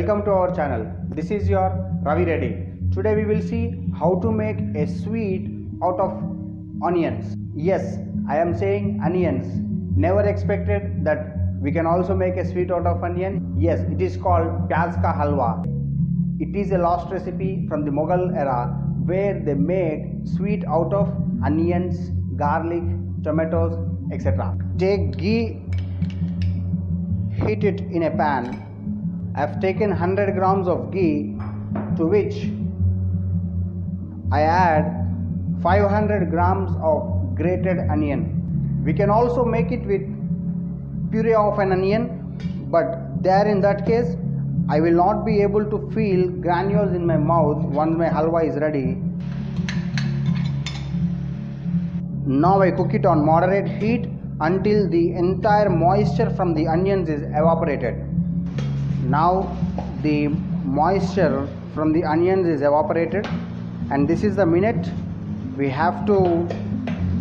Welcome to our channel. This is your Ravi Reddy. Today we will see how to make a sweet out of onions. Yes, I am saying onions. Never expected that we can also make a sweet out of onion. Yes, it is called Pyaaz ka Halwa. It is a lost recipe from the Mughal era where they made sweet out of onions, garlic, tomatoes, etc. Take ghee, heat it in a pan. I have taken 100 grams of ghee, to which I add 500 grams of grated onion. We can also make it with puree of an onion, but there in that case I will not be able to feel granules in my mouth once my halwa is ready. Now I cook it on moderate heat until the entire moisture from the onions is evaporated. Now the moisture from the onions is evaporated, and this is the minute. We have to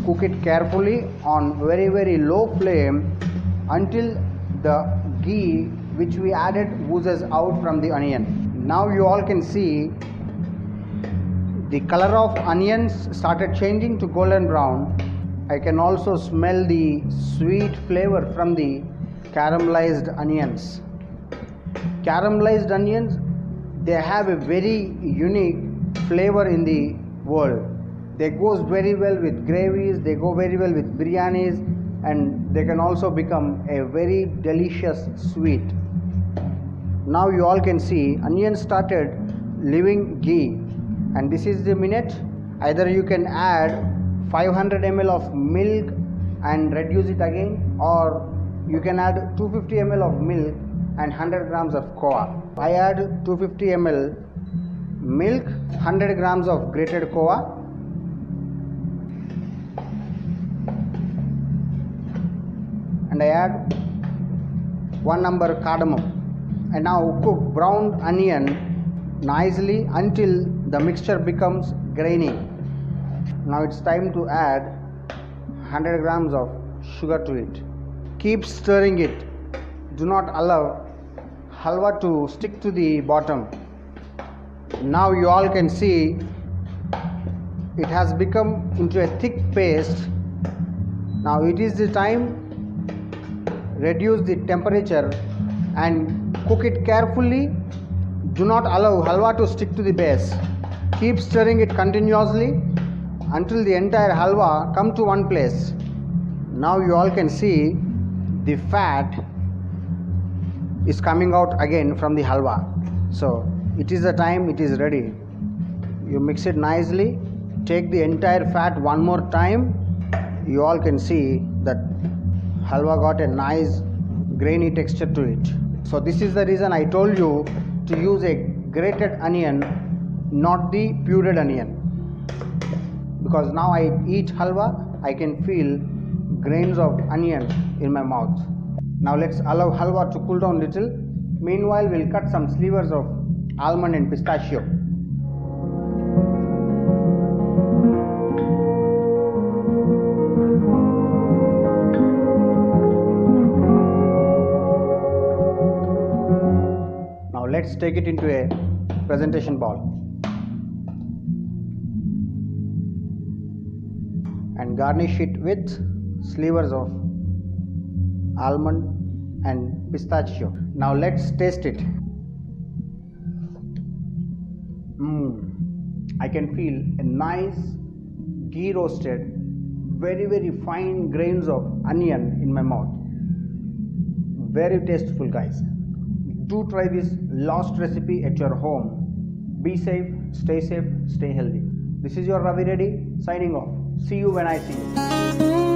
cook it carefully on very low flame until the ghee which we added oozes out from the onion. Now you all can see the color of onions started changing to golden brown. I can also smell the sweet flavor from the caramelized onions. Caramelized onions, they have a very unique flavor in the world. They goes very well with gravies, they go very well with biryanis, and they can also become a very delicious sweet. Now you all can see onions started leaving ghee, and this is the minute. Either you can add 500 ml of milk and reduce it again, or you can add 250 ml of milk and 100 grams of coa. I add 250 ml milk, 100 grams of grated coa, and I add 1 number cardamom, and now cook browned onion nicely until the mixture becomes grainy. Now it's time to add 100 grams of sugar to it. Keep stirring it. Do not allow halwa to stick to the bottom. Now you all can see it has become into a thick paste. Now it is the time. Reduce the temperature and cook it carefully. Do not allow halwa to stick to the base. Keep stirring it continuously until the entire halwa come to one place. Now you all can see the fat is coming out again from the halwa. So it is the time, it is ready. You mix it nicely. Take the entire fat one more time. You all can see that halwa got a nice grainy texture to it. So this is the reason I told you to use a grated onion, not the pureed onion. Because now I eat halwa, I can feel grains of onion in my mouth. Now let's allow halwa to cool down little. Meanwhile, we'll cut some slivers of almond and pistachio. Now let's take it into a presentation bowl and garnish it with slivers of almond and pistachio. Now let's taste it. I can feel a nice ghee roasted, very fine grains of onion in my mouth. Very tasteful, guys. Do try this lost recipe at your home. Be safe, stay healthy. This is your Ravi Reddy signing off. See you when I see you.